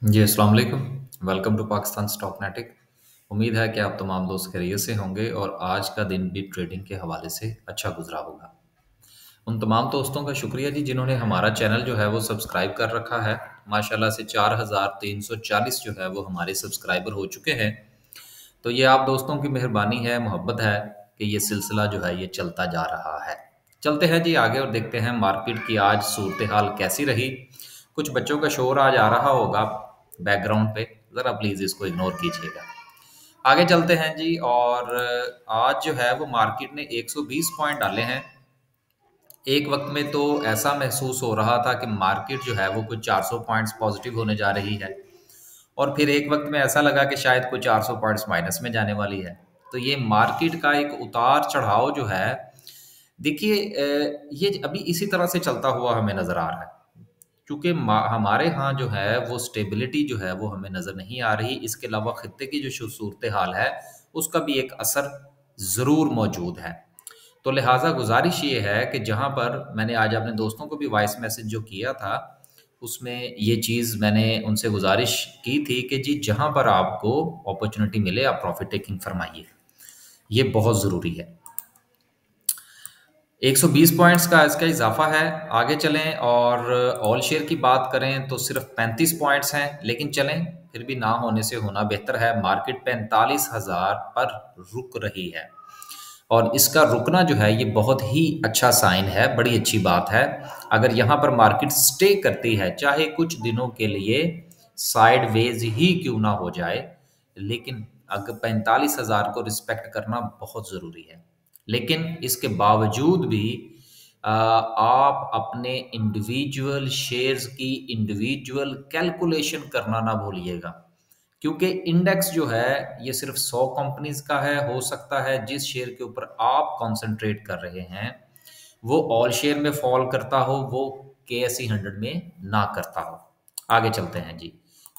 जी, अस्सलाम वालेकुम। Welcome to Pakistan Stocknetic. उम्मीद है कि आप तमाम दोस्त खैरियत से होंगे और आज का दिन भी ट्रेडिंग के हवाले से अच्छा गुज़रा होगा। उन तमाम दोस्तों का शुक्रिया जी जिन्होंने हमारा चैनल जो है वो सब्सक्राइब कर रखा है। माशाल्लाह से 4340 जो है वो हमारे सब्सक्राइबर हो चुके हैं। तो ये आप दोस्तों की मेहरबानी है, मोहब्बत है कि ये सिलसिला जो है ये चलता जा रहा है। चलते हैं जी आगे और देखते हैं मार्केट की आज सूरत हाल कैसी रही। कुछ बच्चों का शोर आज आ रहा होगा बैकग्राउंड पे, ज़रा प्लीज़ इसको इग्नोर कीजिएगा। आगे चलते हैं जी और आज जो है वो मार्केट ने 120 पॉइंट डाले हैं। एक वक्त में तो ऐसा महसूस हो रहा था कि मार्केट जो है वो कुछ 400 पॉइंट्स पॉजिटिव होने जा रही है और फिर एक वक्त में ऐसा लगा कि शायद कुछ 400 पॉइंट्स माइनस में जाने वाली है। तो ये मार्केट का एक उतार चढ़ाव जो है, देखिए ये अभी इसी तरह से चलता हुआ हमें नज़र आ रहा है। क्योंकि हमारे यहाँ जो है वो स्टेबिलिटी जो है वो हमें नज़र नहीं आ रही। इसके अलावा खत्ते की जो सूरत हाल है उसका भी एक असर ज़रूर मौजूद है। तो लिहाजा गुजारिश ये है कि जहाँ पर मैंने आज अपने दोस्तों को भी वॉइस मैसेज जो किया था उसमें ये चीज़ मैंने उनसे गुजारिश की थी कि जी जहाँ पर आपको अपॉर्चुनिटी मिले आप प्रॉफिट टेकिंग फरमाइए, ये बहुत ज़रूरी है। 120 पॉइंट्स का इसका इजाफा है। आगे चलें और ऑल शेयर की बात करें तो सिर्फ 35 पॉइंट्स हैं, लेकिन चलें फिर भी ना होने से होना बेहतर है। मार्केट 45,000 पर रुक रही है और इसका रुकना जो है ये बहुत ही अच्छा साइन है, बड़ी अच्छी बात है। अगर यहाँ पर मार्केट स्टे करती है चाहे कुछ दिनों के लिए साइडवेज ही क्यों ना हो जाए, लेकिन अगर 45,000 को रिस्पेक्ट करना बहुत ज़रूरी है। लेकिन इसके बावजूद भी आप अपने इंडिविजुअल शेयर्स की इंडिविजुअल कैलकुलेशन करना ना भूलिएगा, क्योंकि इंडेक्स जो है ये सिर्फ 100 कंपनीज का है। हो सकता है जिस शेयर के ऊपर आप कंसंट्रेट कर रहे हैं वो ऑल शेयर में फॉल करता हो, वो KSE 100 में ना करता हो। आगे चलते हैं जी,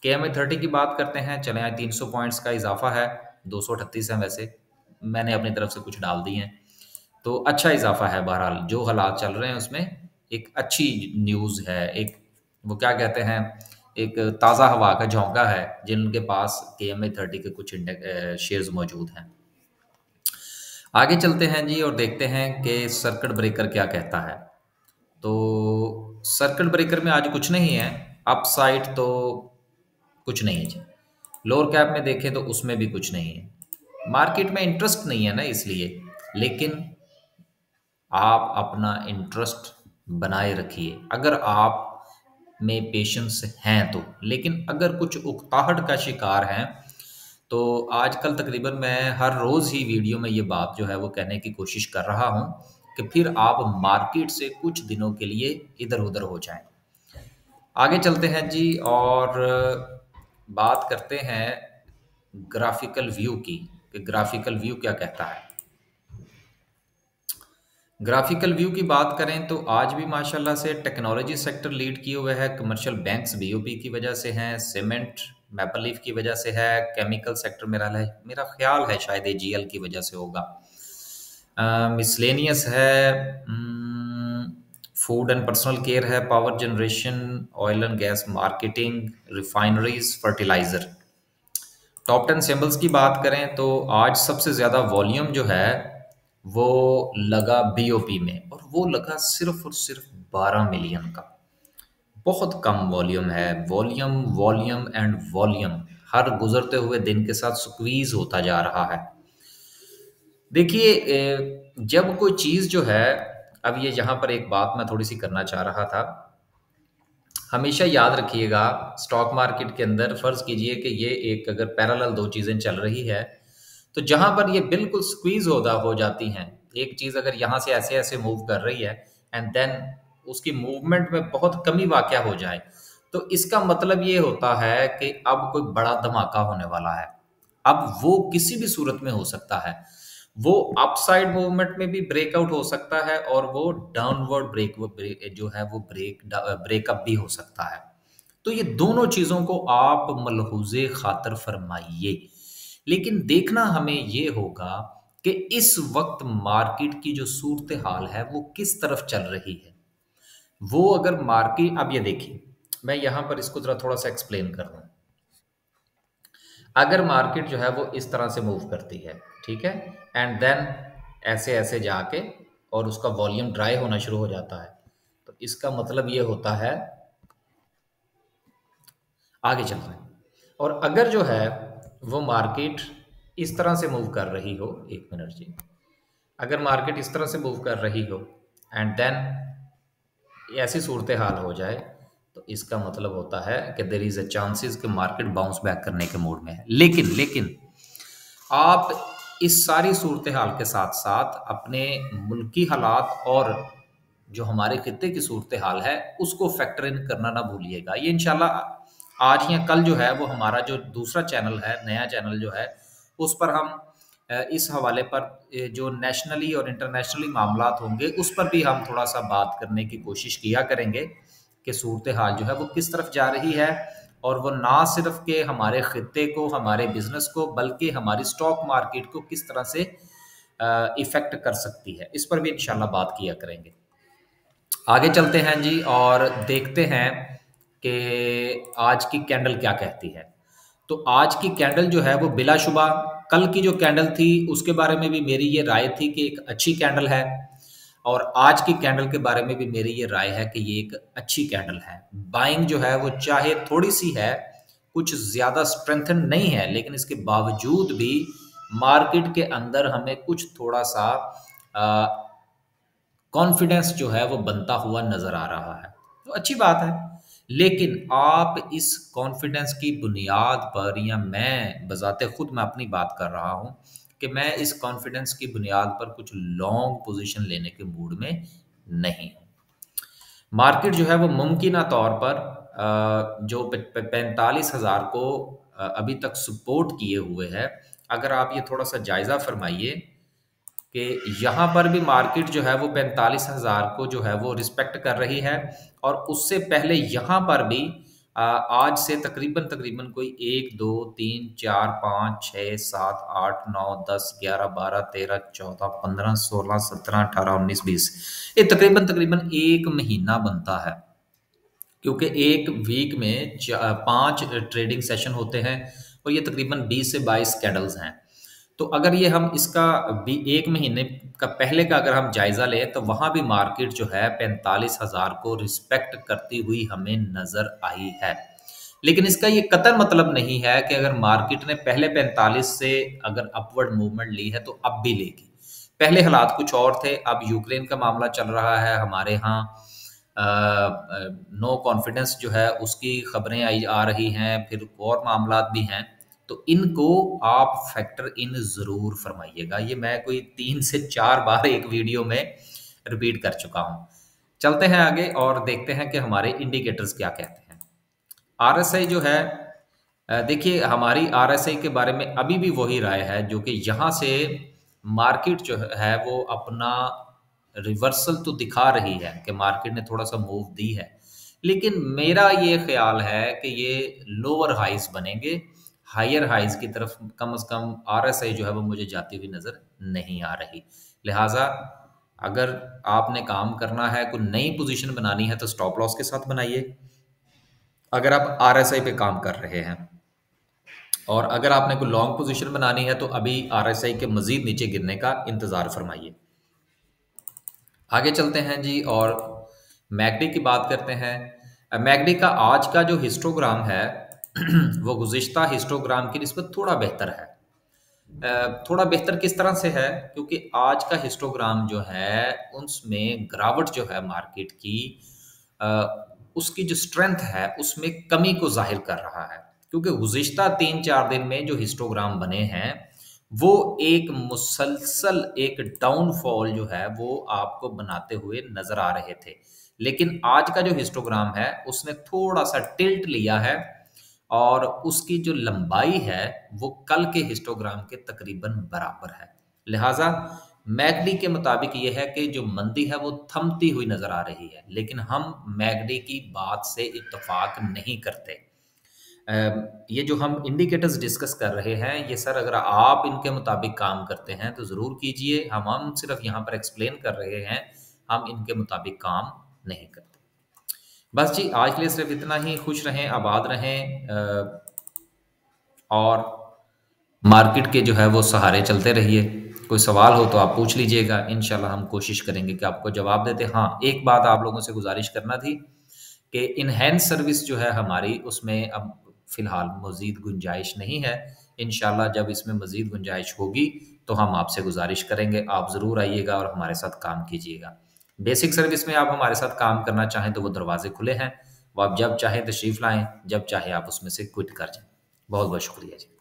KMA30 की बात करते हैं। चले आए 300 पॉइंट्स का इजाफा है, 238 है। वैसे मैंने अपनी तरफ से कुछ डाल दिए हैं तो अच्छा इजाफा है। बहरहाल जो हालात चल रहे हैं उसमें एक अच्छी न्यूज़ है, एक वो क्या कहते हैं, एक ताज़ा हवा का झोंका है जिनके पास KMA30 के कुछ शेयर्स मौजूद हैं। आगे चलते हैं जी और देखते हैं कि सर्किट ब्रेकर क्या कहता है। तो सर्किट ब्रेकर में आज कुछ नहीं है, अपसाइड तो कुछ नहीं है जी। लोअर कैप में देखें तो उसमें भी कुछ नहीं है। मार्केट में इंटरेस्ट नहीं है ना, इसलिए। लेकिन आप अपना इंटरेस्ट बनाए रखिए अगर आप में पेशेंस हैं तो। लेकिन अगर कुछ उकताहट का शिकार हैं तो आजकल तकरीबन मैं हर रोज़ ही वीडियो में ये बात जो है वो कहने की कोशिश कर रहा हूँ कि फिर आप मार्केट से कुछ दिनों के लिए इधर उधर हो जाएं। आगे चलते हैं जी और बात करते हैं ग्राफिकल व्यू की कि ग्राफिकल व्यू क्या कहता है। ग्राफिकल व्यू की बात करें तो आज भी माशाल्लाह से टेक्नोलॉजी सेक्टर लीड किए हुए है। कमर्शियल बैंक्स BOP की वजह से हैं, सीमेंट मैपल लीफ की वजह से है, केमिकल सेक्टर मेरा ख्याल है शायद AGL की वजह से होगा। मिसलेनियस है, फूड एंड पर्सनल केयर है, power generation, oil and gas marketing, refineries, fertiliser. Top 10 symbols की बात करें तो आज सबसे ज़्यादा वॉल्यूम जो है वो लगा BOP में और वो लगा सिर्फ और सिर्फ 12 मिलियन का। बहुत कम वॉल्यूम है। वॉल्यूम वॉल्यूम एंड वॉल्यूम हर गुजरते हुए दिन के साथ स्क्वीज होता जा रहा है। देखिए जब कोई चीज़ जो है, अब ये यहाँ पर एक बात मैं थोड़ी सी करना चाह रहा था। हमेशा याद रखिएगा स्टॉक मार्केट के अंदर फ़र्ज़ कीजिए कि ये एक अगर पैरेलल दो चीज़ें चल रही है तो जहाँ पर ये बिल्कुल स्क्वीज़ हो जाती हैं, एक चीज़ अगर यहाँ से ऐसे-ऐसे मूव कर रही है एंड देन उसकी मूवमेंट में बहुत कमी वाक़या हो जाए, तो इसका मतलब ये होता है कि अब कोई बड़ा धमाका होने वाला है। अब वो किसी भी सूरत में हो सकता है। वो अपसाइड मूवमेंट में भी ब्रेकआउट हो सकता है और वो डाउनवर्ड जो है वो ब्रेकअप भी हो सकता है। तो ये दोनों चीज़ों को आप मलहूज़े खातर फरमाइए। लेकिन देखना हमें ये होगा कि इस वक्त मार्केट की जो सूरत हाल है वो किस तरफ चल रही है। वो अगर मार्केट, अब ये देखिए मैं यहाँ पर इसको ज़रा थोड़ा सा एक्सप्लेन कर दूँ। अगर मार्केट जो है वो इस तरह से मूव करती है, ठीक है, एंड देन ऐसे ऐसे जाके और उसका वॉल्यूम ड्राई होना शुरू हो जाता है, तो इसका मतलब ये होता है आगे चल रहे हैं। और अगर जो है वो मार्केट इस तरह से मूव कर रही हो, एक मिनट जी, अगर मार्केट इस तरह से मूव कर रही हो एंड देन ऐसी सूरत हाल हो जाए, तो इसका मतलब होता है कि देर इज़ अ चांसेस कि मार्केट बाउंस बैक करने के मूड में है। लेकिन लेकिन आप इस सारी सूरत हाल के साथ साथ अपने मुल्की हालात और जो हमारे खित्ते की सूरत हाल है उसको फैक्टर इन करना ना भूलिएगा। ये इंशाल्लाह आज या कल जो है वो हमारा जो दूसरा चैनल है, नया चैनल जो है, उस पर हम इस हवाले पर जो नेशनली और इंटरनेशनली मामलात होंगे उस पर भी हम थोड़ा सा बात करने की कोशिश किया करेंगे कि सूरत हाल जो है वो किस तरफ जा रही है, और वो ना सिर्फ के हमारे खित्ते को, हमारे बिजनेस को, बल्कि हमारी स्टॉक मार्केट को किस तरह से इफेक्ट कर सकती है, इस पर भी इंशाल्लाह बात किया करेंगे। आगे चलते हैं जी और देखते हैं कि आज की कैंडल क्या कहती है। तो आज की कैंडल जो है वो बिलाशुबा कल की जो कैंडल थी उसके बारे में भी मेरी ये राय थी कि एक अच्छी कैंडल है, और आज की कैंडल के बारे में भी मेरी ये राय है कि ये एक अच्छी कैंडल है। बाइंग जो है वो चाहे थोड़ी सी है, कुछ ज़्यादा स्ट्रेंथन नहीं है, लेकिन इसके बावजूद भी मार्केट के अंदर हमें कुछ थोड़ा सा कॉन्फिडेंस जो है वो बनता हुआ नज़र आ रहा है, तो अच्छी बात है। लेकिन आप इस कॉन्फिडेंस की बुनियाद पर, या मैं बज़ाते खुद मैं अपनी बात कर रहा हूँ कि मैं इस कॉन्फिडेंस की बुनियाद पर कुछ लॉन्ग पोजीशन लेने के मूड में नहीं हूँ। मार्केट जो है वो मुमकिन तौर पर जो 45,000 को अभी तक सपोर्ट किए हुए है, अगर आप ये थोड़ा सा जायज़ा फरमाइए कि यहाँ पर भी मार्केट जो है वो 45,000 को जो है वो रिस्पेक्ट कर रही है, और उससे पहले यहाँ पर भी आज से तकरीबन तकरीबन कोई 1 2 3 4 5 6 7 8 9 10 11 12 13 14 15 16 17 18 19 20, ये तकरीबन तकरीबन एक महीना बनता है, क्योंकि एक वीक में 5 ट्रेडिंग सेशन होते हैं और ये तकरीबन 20 से 22 कैंडल्स हैं। तो अगर ये हम इसका भी एक महीने का पहले का अगर हम जायज़ा लें, तो वहाँ भी मार्केट जो है 45,000 को रिस्पेक्ट करती हुई हमें नज़र आई है। लेकिन इसका ये कतई मतलब नहीं है कि अगर मार्केट ने पहले 45 से अगर अपवर्ड मूवमेंट ली है तो अब भी लेगी। पहले हालात कुछ और थे, अब यूक्रेन का मामला चल रहा है हमारे यहाँ, नो कॉन्फिडेंस जो है उसकी खबरें आई आ रही हैं, फिर और मामलात भी हैं, तो इनको आप फैक्टर इन ज़रूर फरमाइएगा। ये मैं कोई 3 से 4 बार एक वीडियो में रिपीट कर चुका हूँ। चलते हैं आगे और देखते हैं कि हमारे इंडिकेटर्स क्या कहते हैं। आरएसआई जो है, देखिए हमारी आरएसआई के बारे में अभी भी वही राय है जो कि यहाँ से मार्केट जो है वो अपना रिवर्सल तो दिखा रही है कि मार्केट ने थोड़ा सा मूव दी है, लेकिन मेरा ये ख्याल है कि ये लोअर हाइज बनेंगे, हायर हाइज की तरफ कम से कम आरएसआई जो है वो मुझे जाती हुई नज़र नहीं आ रही। लिहाजा अगर आपने काम करना है, कोई नई पोजीशन बनानी है, तो स्टॉप लॉस के साथ बनाइए अगर आप आरएसआई पे काम कर रहे हैं, और अगर आपने कोई लॉन्ग पोजीशन बनानी है तो अभी आरएसआई के मजीद नीचे गिरने का इंतज़ार फरमाइए। आगे चलते हैं जी और मैकडी की बात करते हैं। मैकडी का आज का जो हिस्टोग्राम है वो गुज़िश्ता हिस्टोग्राम की निस्बत थोड़ा बेहतर है। थोड़ा बेहतर किस तरह से है, क्योंकि आज का हिस्टोग्राम जो है उसमें गिरावट जो है मार्केट की, अ, उसकी जो स्ट्रेंथ है उसमें कमी को जाहिर कर रहा है, क्योंकि गुज़िश्ता 3-4 दिन में जो हिस्टोग्राम बने हैं वो एक मुसलसल एक डाउनफॉल जो है वो आपको बनाते हुए नज़र आ रहे थे। लेकिन आज का जो हिस्टोग्राम है उसने थोड़ा सा टिल्ट लिया है, और उसकी जो लंबाई है वो कल के हिस्टोग्राम के तकरीबन बराबर है। लिहाजा मैकडी के मुताबिक ये है कि जो मंदी है वो थमती हुई नज़र आ रही है, लेकिन हम मैकडी की बात से इत्तफाक नहीं करते। ये जो हम इंडिकेटर्स डिस्कस कर रहे हैं, ये सर अगर आप इनके मुताबिक काम करते हैं तो ज़रूर कीजिए, हम सिर्फ यहाँ पर एक्सप्लेन कर रहे हैं, हम इनके मुताबिक काम नहीं करते। बस जी आज के लिए सिर्फ इतना ही। खुश रहें, आबाद रहें, और मार्केट के जो है वो सहारे चलते रहिए। कोई सवाल हो तो आप पूछ लीजिएगा, इंशाल्लाह हम कोशिश करेंगे कि आपको जवाब देते। हाँ, एक बात आप लोगों से गुजारिश करना थी कि इनहैंस सर्विस जो है हमारी, उसमें अब फ़िलहाल मज़ीद गुंजाइश नहीं है। इंशाल्लाह जब इसमें मज़ीद गुंजाइश होगी तो हम आपसे गुजारिश करेंगे, आप ज़रूर आइएगा और हमारे साथ काम कीजिएगा। बेसिक सर्विस में आप हमारे साथ काम करना चाहें तो वो दरवाज़े खुले हैं, वो आप जब चाहें तशरीफ़ लाएँ, जब चाहे आप उसमें से क्विट कर जाएँ। बहुत-बहुत शुक्रिया जी।